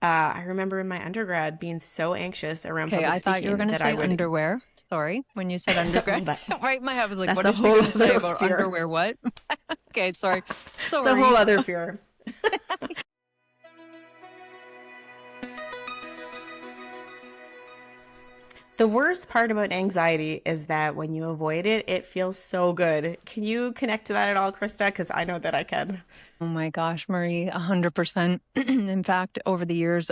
I remember in my undergrad being so anxious around Okay, public I thought you were speaking going to that I say would. underwear. Sorry, when you said undergrad. Right in my head, I was like, That's what a is she whole going to say other about fear. underwear? What? Okay, sorry. It's a whole Sorry. other fear. The worst part about anxiety is that when you avoid it, it feels so good. Can you connect to that at all, Krista? Because I know that I can. Oh my gosh, Marie, 100%. In fact, over the years,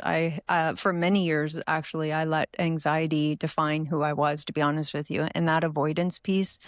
for many years, actually, I let anxiety define who I was, to be honest with you. And that avoidance piece,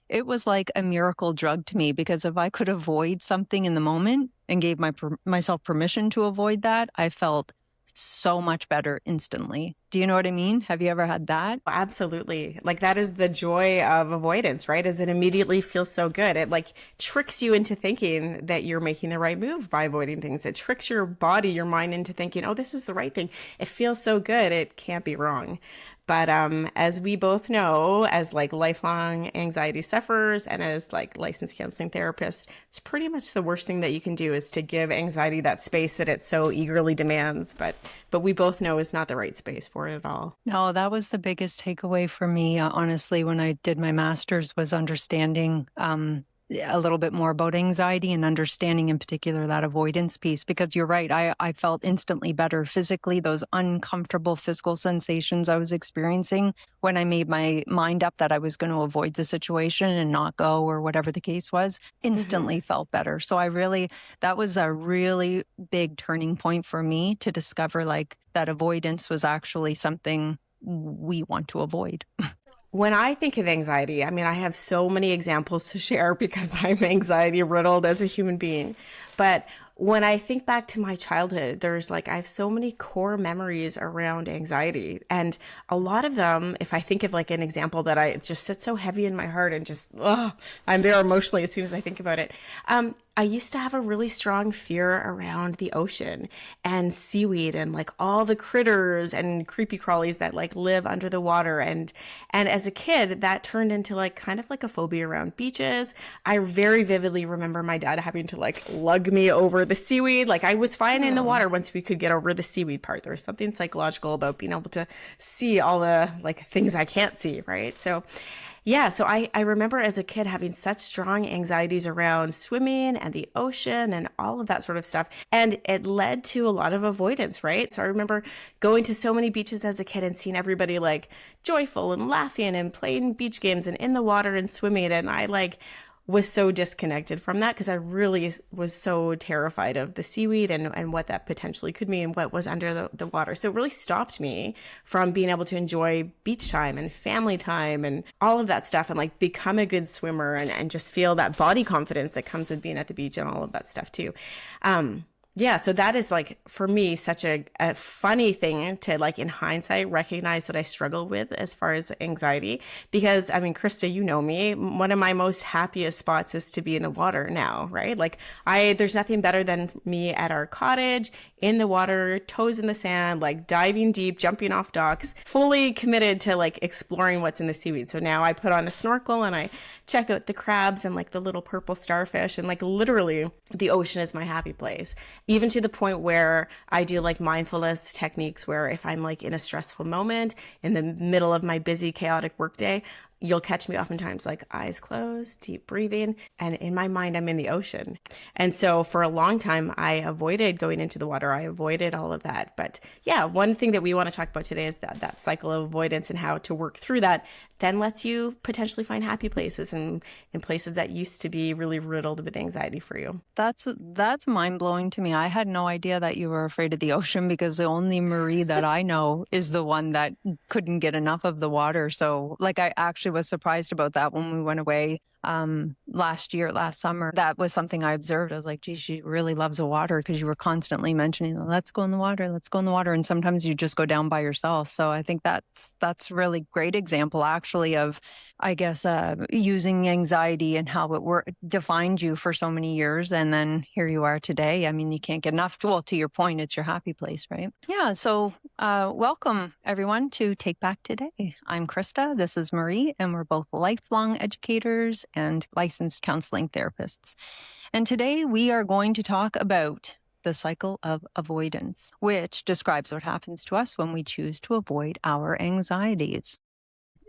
it was like a miracle drug to me because if I could avoid something in the moment and gave myself permission to avoid that, I felt so much better instantly. Do you know what I mean? Have you ever had that? Absolutely. Like that is the joy of avoidance, right? Is it immediately feels so good. It like tricks you into thinking that you're making the right move by avoiding things. It tricks your body, your mind into thinking, "Oh, this is the right thing." It feels so good. It can't be wrong. But as we both know, as like lifelong anxiety sufferers and as like licensed counseling therapists, it's pretty much the worst thing that you can do is to give anxiety that space that it so eagerly demands. But we both know is not the right space for it at all. No, that was the biggest takeaway for me, honestly, when I did my master's was understanding a little bit more about anxiety and understanding in particular that avoidance piece. Because you're right, I felt instantly better physically, those uncomfortable physical sensations I was experiencing when I made my mind up that I was going to avoid the situation and not go or whatever the case was, instantly felt better. So that was a really big turning point for me to discover like that avoidance was actually something we want to avoid. When I think of anxiety, I mean, I have so many examples to share because I'm anxiety riddled as a human being. But when I think back to my childhood, there's like, I have so many core memories around anxiety. And a lot of them, if I think of like an example that it just sits so heavy in my heart and just, I'm there emotionally as soon as I think about it. I used to have a really strong fear around the ocean and seaweed and like all the critters and creepy crawlies that like live under the water. And as a kid, that turned into like kind of like a phobia around beaches. I very vividly remember my dad having to like lug me over the seaweed. Like I was fine in the Oh. water once we could get over the seaweed part. There was something psychological about being able to see all the like things I can't see, right? So yeah, so I remember as a kid having such strong anxieties around swimming and the ocean and all of that sort of stuff. And it led to a lot of avoidance, right? So I remember going to so many beaches as a kid and seeing everybody like joyful and laughing and playing beach games and in the water and swimming. And I like was so disconnected from that because I really was so terrified of the seaweed and what that potentially could mean, what was under the water. So it really stopped me from being able to enjoy beach time and family time and all of that stuff and like become a good swimmer and just feel that body confidence that comes with being at the beach and all of that stuff too. Yeah, so that is like for me such a funny thing to like in hindsight recognize that I struggle with as far as anxiety because I mean Krista, you know me, one of my most happiest spots is to be in the water now, right? Like there's nothing better than me at our cottage in the water, toes in the sand, like diving deep, jumping off docks, fully committed to like exploring what's in the seaweed. So now I put on a snorkel and I check out the crabs and like the little purple starfish and like literally the ocean is my happy place. Even to the point where I do like mindfulness techniques where if I'm like in a stressful moment in the middle of my busy, chaotic workday, you'll catch me oftentimes like eyes closed, deep breathing, and in my mind, I'm in the ocean. And so for a long time, I avoided going into the water. I avoided all of that. But yeah, one thing that we want to talk about today is that cycle of avoidance and how to work through that then lets you potentially find happy places and in places that used to be really riddled with anxiety for you. That's mind-blowing to me. I had no idea that you were afraid of the ocean because the only Marie that I know is the one that couldn't get enough of the water. So like I actually was surprised about that when we went away last summer. That was something I observed. I was like, geez, she really loves the water because you were constantly mentioning, let's go in the water, let's go in the water. And sometimes you just go down by yourself. So I think that's really great example actually of, I guess, using anxiety and how it defined you for so many years. And then here you are today. I mean, you can't get enough. Well, to your point, it's your happy place, right? Yeah. So welcome everyone to Take Back Today. I'm Krista. This is Marie, and we're both lifelong educators and licensed counseling therapists. And today we are going to talk about the cycle of avoidance, which describes what happens to us when we choose to avoid our anxieties.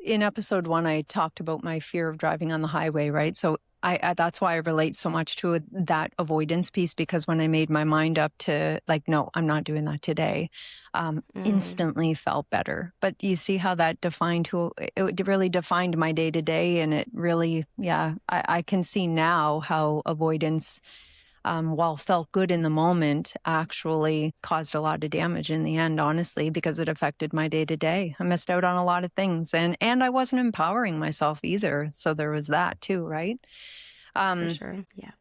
In episode 1, I talked about my fear of driving on the highway, right? So I that's why I relate so much to that avoidance piece, because when I made my mind up to like, no, I'm not doing that today, instantly felt better. But you see how that it really defined my day to day. And it really, I can see now how avoidance, while felt good in the moment, actually caused a lot of damage in the end, honestly, because it affected my day to day. I missed out on a lot of things, and I wasn't empowering myself either. So there was that too, right? For sure. Yeah.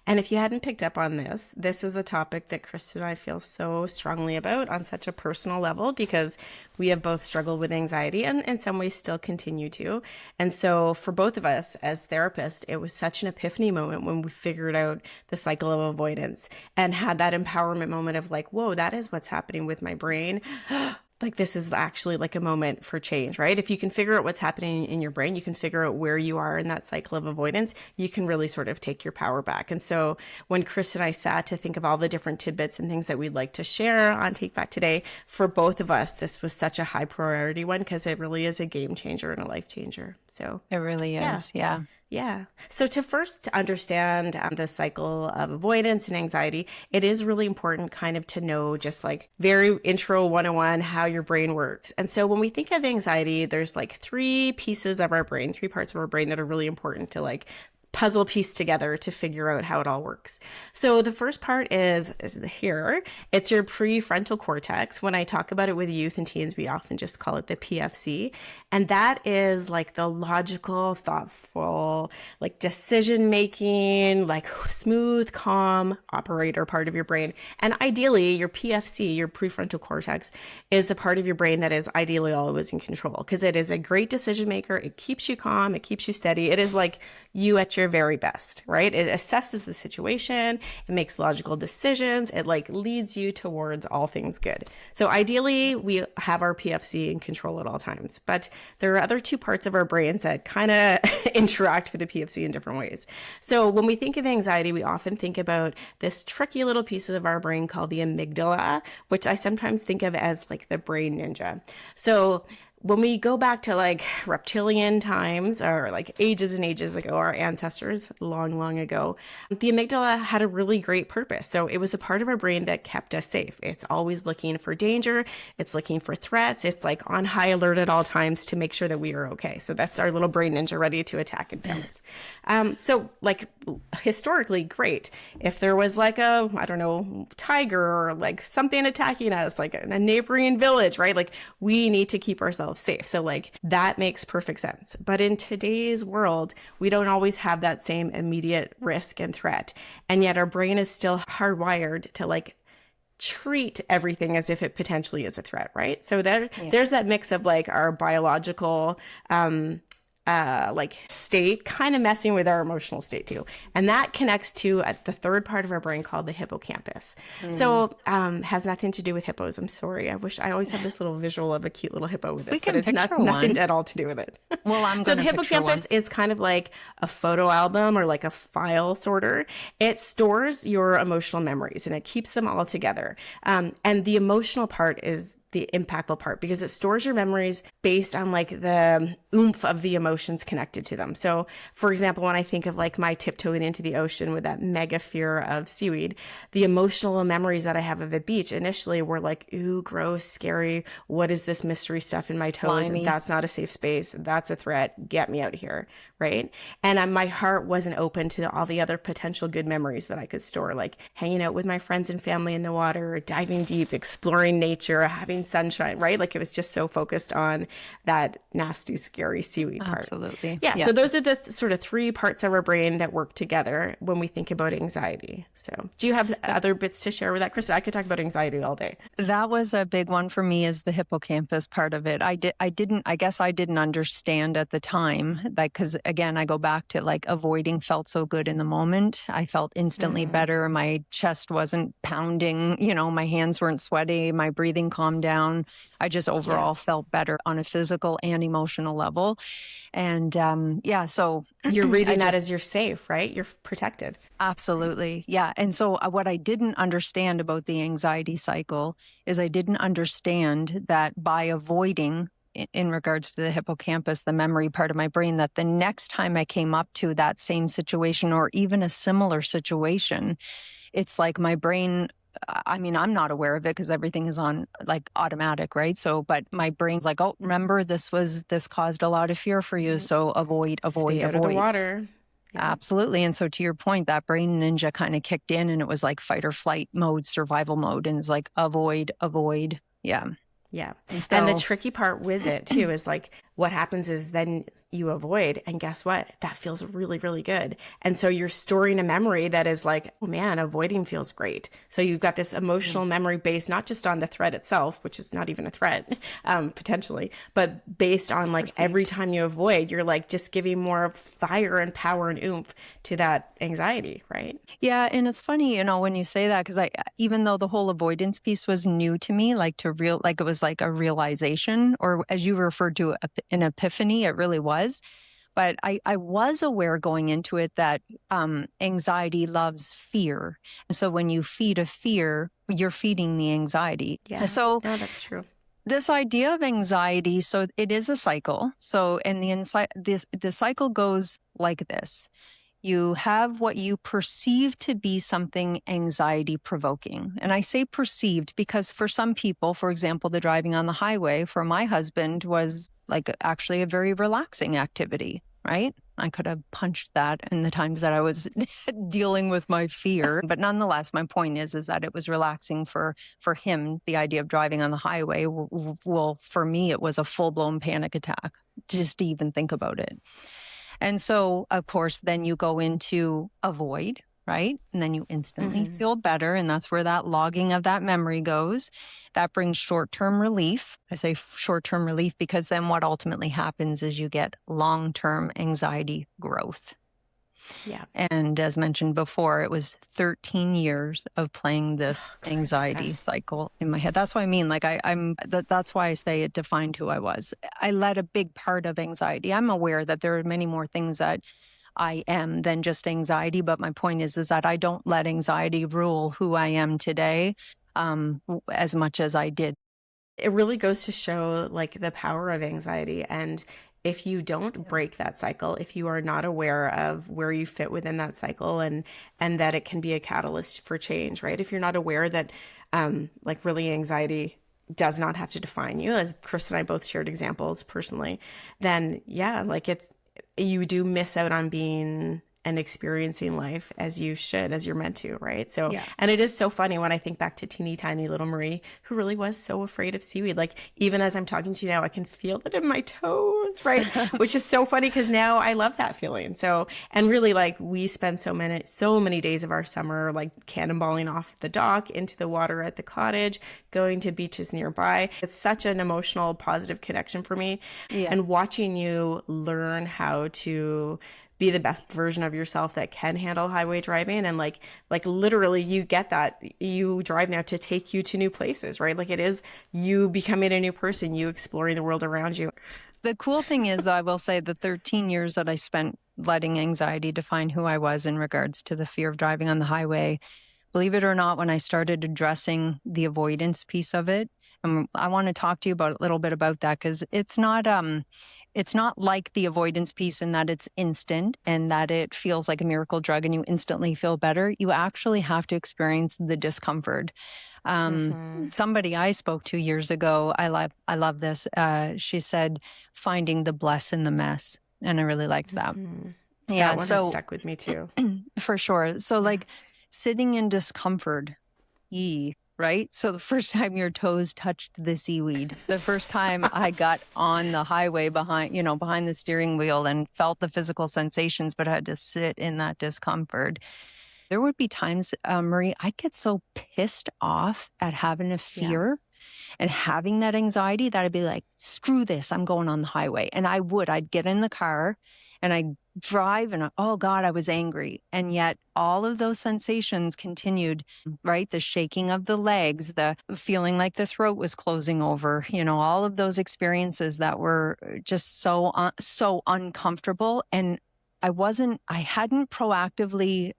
And if you hadn't picked up on this, this is a topic that Krista and I feel so strongly about on such a personal level, because we have both struggled with anxiety and in some ways still continue to. And so for both of us as therapists, it was such an epiphany moment when we figured out the cycle of avoidance and had that empowerment moment of like, whoa, that is what's happening with my brain. Like, this is actually like a moment for change, right? If you can figure out what's happening in your brain, you can figure out where you are in that cycle of avoidance, you can really sort of take your power back. And so when Chris and I sat to think of all the different tidbits and things that we'd like to share on Take Back Today, for both of us, this was such a high priority one, because it really is a game changer and a life changer. So it really is. Yeah. Yeah. So to first understand the cycle of avoidance and anxiety, it is really important kind of to know, just like very intro 101, how your brain works. And so when we think of anxiety, there's like three pieces of our brain, three parts of our brain that are really important to like puzzle piece together to figure out how it all works. So the first part is here. It's your prefrontal cortex. When I talk about it with youth and teens, we often just call it the PFC. And that is like the logical, thoughtful, like decision-making, like smooth, calm operator part of your brain. And ideally, your PFC, your prefrontal cortex, is the part of your brain that is ideally always in control, because it is a great decision maker. It keeps you calm. It keeps you steady. It is like you at your very best, right? It assesses the situation. It makes logical decisions. It like leads you towards all things good. So ideally, we have our PFC in control at all times. But there are other two parts of our brains that kind of interact with the PFC in different ways. So when we think of anxiety, we often think about this tricky little piece of our brain called the amygdala, which I sometimes think of as like the brain ninja. So when we go back to like reptilian times, or like ages and ages ago, our ancestors long, long ago, the amygdala had a really great purpose. So it was the part of our brain that kept us safe. It's always looking for danger. It's looking for threats. It's like on high alert at all times to make sure that we are okay. So that's our little brain ninja ready to attack and pounce. So like historically, great. If there was like a, I don't know, tiger or like something attacking us, like a neighboring village, right? Like we need to keep ourselves safe. So like that makes perfect sense. But in today's world, we don't always have that same immediate risk and threat. And yet our brain is still hardwired to like treat everything as if it potentially is a threat, right? So there's that mix of like our biological like state kind of messing with our emotional state too. And that connects to the third part of our brain called the hippocampus. So has nothing to do with hippos. I'm sorry. I wish I always have this little visual of a cute little hippo with this, but it's nothing at all to do with it. Well, I'm so the hippocampus is kind of like a photo album or like a file sorter. It stores your emotional memories and it keeps them all together. And the emotional part is the impactful part, because it stores your memories based on like the oomph of the emotions connected to them. So for example, when I think of like my tiptoeing into the ocean with that mega fear of seaweed, the emotional memories that I have of the beach initially were like, ooh, gross, scary. What is this mystery stuff in my toes? That's not a safe space. That's a threat. Get me out of here. Right. And my heart wasn't open to all the other potential good memories that I could store, like hanging out with my friends and family in the water, diving deep, exploring nature, having sunshine, right? Like it was just so focused on that nasty, scary seaweed part. Absolutely. Yeah. So those are the sort of three parts of our brain that work together when we think about anxiety. So do you have other bits to share with that, Krista? I could talk about anxiety all day. That was a big one for me, is the hippocampus part of it. I guess I didn't understand at the time, like, because again, I go back to like avoiding felt so good in the moment. I felt instantly better. My chest wasn't pounding, my hands weren't sweaty, my breathing calmed down. I just overall felt better on a physical and emotional level. And so You're reading that as you're safe, right? You're protected. absolutely. Yeah. And so what I didn't understand about the anxiety cycle is I didn't understand that by avoiding in regards to the hippocampus, the memory part of my brain, that the next time I came up to that same situation or even a similar situation, it's like my brain, I mean, I'm not aware of it because everything is on like automatic, right? So, but my brain's like, oh, remember this caused a lot of fear for you. So avoid, Stay out of the water. Yeah. Absolutely. And so to your point, that brain ninja kind of kicked in and it was like fight or flight mode, survival mode. And it's like avoid. Yeah. Yeah. And the tricky part with it too is like what happens is then you avoid, and guess what? That feels really, really good. And so you're storing a memory that is like, oh man, avoiding feels great. So you've got this emotional memory based not just on the threat itself, which is not even a threat, potentially, but based on like every time you avoid, you're like just giving more fire and power and oomph to that anxiety, right? Yeah. And it's funny, when you say that, because even though the whole avoidance piece was new to me, like it was like a realization, or as you referred to, an epiphany, it really was. But I was aware going into it that anxiety loves fear. And so when you feed a fear, you're feeding the anxiety. Yeah. So no, that's true. This idea of anxiety, so it is a cycle. So, and the cycle goes like this. You have what you perceive to be something anxiety provoking. And I say perceived because for some people, for example, the driving on the highway for my husband was like actually a very relaxing activity, right? I could have punched that in the times that I was dealing with my fear. But nonetheless, my point is that it was relaxing for him. The idea of driving on the highway, well, for me, it was a full-blown panic attack just to even think about it. And so, of course, then you go into avoid, right? And then you instantly feel better. And that's where that logging of that memory goes. That brings short-term relief. I say short-term relief because then what ultimately happens is you get long-term anxiety growth. Yeah. And as mentioned before, it was 13 years of playing this anxiety cycle in my head. That's what I mean. Like that's why I say it defined who I was. I let a big part of anxiety. I'm aware that there are many more things that I am than just anxiety. But my point is that I don't let anxiety rule who I am today, as much as I did. It really goes to show like the power of anxiety. And if you don't break that cycle, if you are not aware of where you fit within that cycle and that it can be a catalyst for change, right? If you're not aware that like really anxiety does not have to define you, as Chris and I both shared examples personally, then yeah, like you do miss out on being and experiencing life as you should, as you're meant to, right? So, and it is so funny when I think back to teeny tiny little Marie, who really was so afraid of seaweed. Like even as I'm talking to you now, I can feel that in my toes, right? Which is so funny because now I love that feeling. So, and really like we spend so many days of our summer, like cannonballing off the dock into the water at the cottage, going to beaches nearby. It's such an emotional, positive connection for me. Yeah. And watching you learn how to be the best version of yourself that can handle highway driving. And like literally you get that. You drive now to take you to new places, right? Like it is you becoming a new person, you exploring the world around you. The cool thing is, I will say the 13 years that I spent letting anxiety define who I was in regards to the fear of driving on the highway, believe it or not, when I started addressing the avoidance piece of it, I want to talk to you about a little bit about that because it's not like the avoidance piece in that it's instant and that it feels like a miracle drug and you instantly feel better. You actually have to experience the discomfort. Somebody I spoke to years ago, I love this. She said, finding the bless in the mess. And I really liked that. Yeah. That one has stuck with me too. For sure. So like sitting in discomfort, right? So the first time your toes touched the seaweed, the first time I got on the highway behind the steering wheel and felt the physical sensations, but had to sit in that discomfort. There would be times, Marie, I'd get so pissed off at having a fear and having that anxiety that I'd be like, screw this, I'm going on the highway. And I'd get in the car and I drive and oh God, I was angry. And yet all of those sensations continued, right? The shaking of the legs, the feeling like the throat was closing over, all of those experiences that were just so uncomfortable. And I hadn't proactively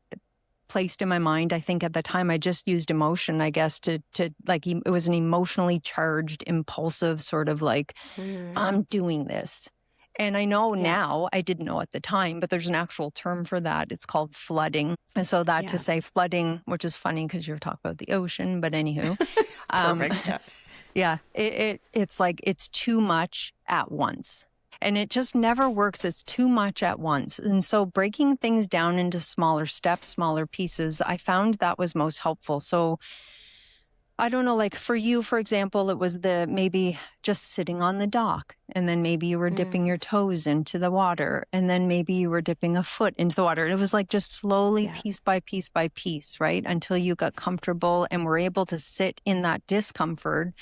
placed in my mind. I think at the time I just used emotion, I guess, to like, it was an emotionally charged, impulsive sort of like, I'm doing this. And I know now, I didn't know at the time, but there's an actual term for that. It's called flooding. And so that to say flooding, which is funny because you're talking about the ocean, but anywho. Perfect. It's like it's too much at once. And it just never works. It's too much at once. And so breaking things down into smaller steps, smaller pieces, I found that was most helpful. So I don't know, like for you, for example, it was maybe just sitting on the dock, and then maybe you were dipping your toes into the water, and then maybe you were dipping a foot into the water. It was like just slowly, piece by piece by piece, right? Until you got comfortable and were able to sit in that discomfort.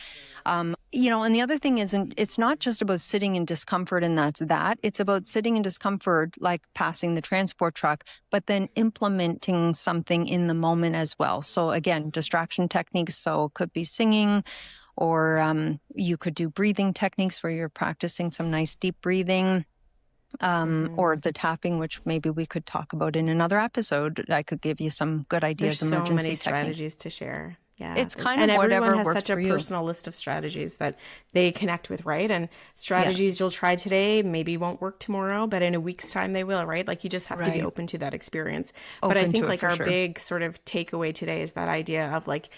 And the other thing is, it's not just about sitting in discomfort and that's that. It's about sitting in discomfort, like passing the transport truck, but then implementing something in the moment as well. So again, distraction techniques. So it could be singing, or you could do breathing techniques where you're practicing some nice deep breathing. Or the tapping, which maybe we could talk about in another episode. I could give you some good ideas. There's so many strategies to share. Yeah. It's kind and of whatever everyone has works such a for you. personal list of strategies that they connect with, right? And strategies you'll try today maybe won't work tomorrow, but in a week's time they will, right? Like you just have to be open to that experience. But I think like our big sort of takeaway today is that idea of like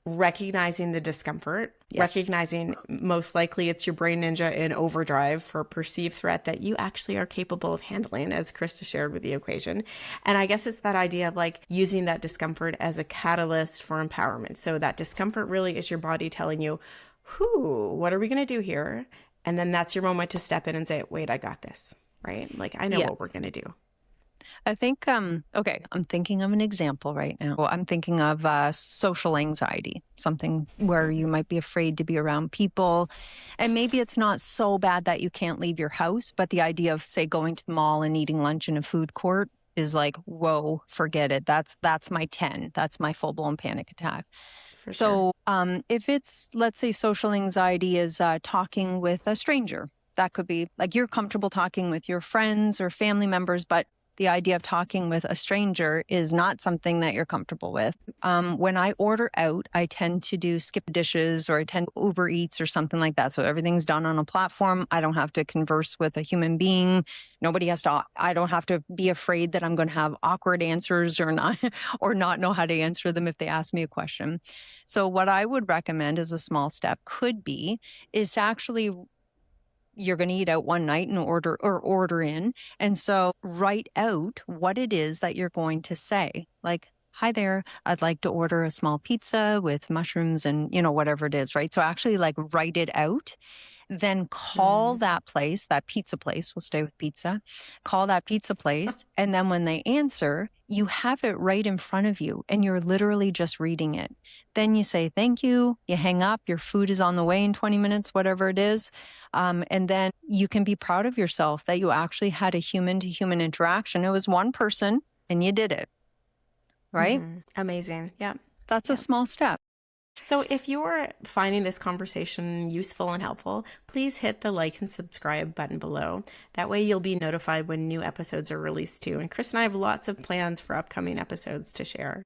recognizing the discomfort, recognizing most likely it's your brain ninja in overdrive for a perceived threat that you actually are capable of handling, as Krista shared with the equation. And I guess it's that idea of like using that discomfort as a catalyst for empowerment. So that discomfort really is your body telling you, what are we going to do here? And then that's your moment to step in and say, wait, I got this, right? Like I know what we're going to do. I think, okay, I'm thinking of an example right now. I'm thinking of social anxiety, something where you might be afraid to be around people. And maybe it's not so bad that you can't leave your house, but the idea of, say, going to the mall and eating lunch in a food court is like, whoa, forget it. That's my 10. That's my full-blown panic attack. So if it's, let's say social anxiety is talking with a stranger, that could be like you're comfortable talking with your friends or family members, but the idea of talking with a stranger is not something that you're comfortable with. When I order out, I tend to do skip dishes, or I tend to Uber Eats or something like that. So everything's done on a platform. I don't have to converse with a human being. I don't have to be afraid that I'm going to have awkward answers or not know how to answer them if they ask me a question. So what I would recommend as a small step is to actually, you're going to eat out one night and order in. And so write out what it is that you're going to say. Like, hi there, I'd like to order a small pizza with mushrooms and, whatever it is, right? So actually like write it out, then call that place, that pizza place, we'll stay with pizza, call that pizza place. And then when they answer, you have it right in front of you and you're literally just reading it. Then you say, thank you, you hang up, your food is on the way in 20 minutes, whatever it is. And then you can be proud of yourself that you actually had a human to human interaction. It was one person and you did it, right? Amazing. Yeah. That's a small step. So if you're finding this conversation useful and helpful, please hit the like and subscribe button below. That way you'll be notified when new episodes are released too. And Chris and I have lots of plans for upcoming episodes to share.